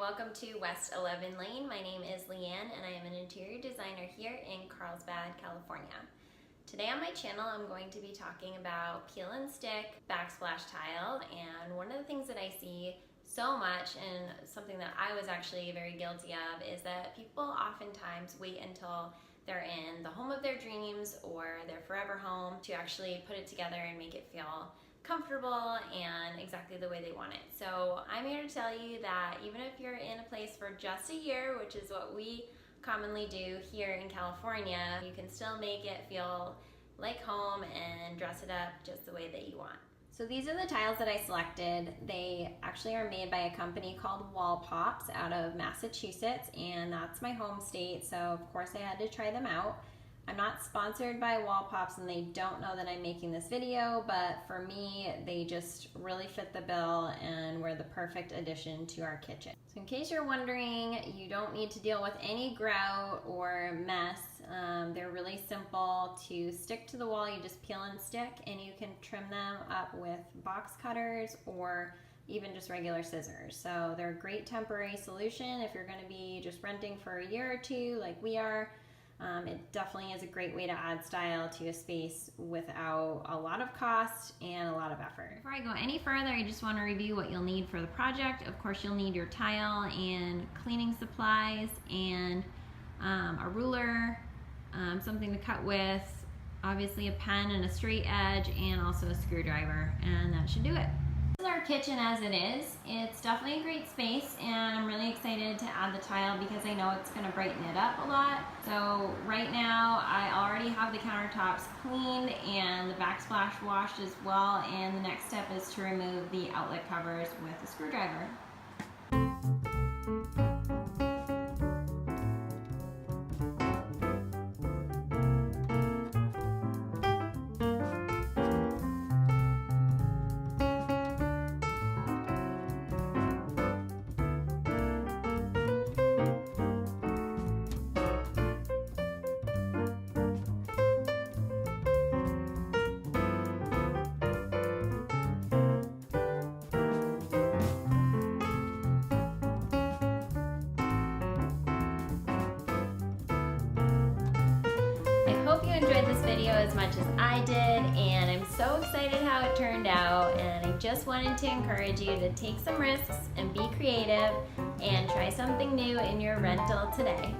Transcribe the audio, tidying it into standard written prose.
welcome to West 11 Lane. My name is Leanne and I am an interior designer here in Carlsbad, California. Today on my channel I'm going to be talking about peel and stick backsplash tile, and one of the things that I see so much, and something that I was actually very guilty of, is that people oftentimes wait until they're in the home of their dreams or their forever home to actually put it together and make it feel comfortable and exactly the way they want it. So I'm here to tell you that even if you're in a place for just a year, which is what we commonly do here in California, you can still make it feel like home and dress it up just the way that you want. So these are the tiles that I selected. They actually are made by a company called Wall Pops out of Massachusetts, and that's my home state, so of course I had to try them out. I'm not sponsored by Wall Pops and they don't know that I'm making this video, but for me, they just really fit the bill and were the perfect addition to our kitchen. So in case you're wondering, you don't need to deal with any grout or mess. They're really simple to stick to the wall. You just peel and stick, and you can trim them up with box cutters or even just regular scissors. So they're a great temporary solution if you're going to be just renting for a year or two like we are. It definitely is a great way to add style to a space without a lot of cost and a lot of effort. Before I go any further, I just want to review what you'll need for the project. Of course, you'll need your tile and cleaning supplies and a ruler, something to cut with, obviously a pen and a straight edge, and also a screwdriver, and that should do it. This is our kitchen as it is. It's definitely a great space, and I'm really excited to add the tile because I know it's going to brighten it up a lot. So right now I already have the countertops cleaned and the backsplash washed as well, and the next step is to remove the outlet covers with a screwdriver. Hope you enjoyed this video as much as I did, and I'm so excited how it turned out, and I just wanted to encourage you to take some risks and be creative and try something new in your rental today.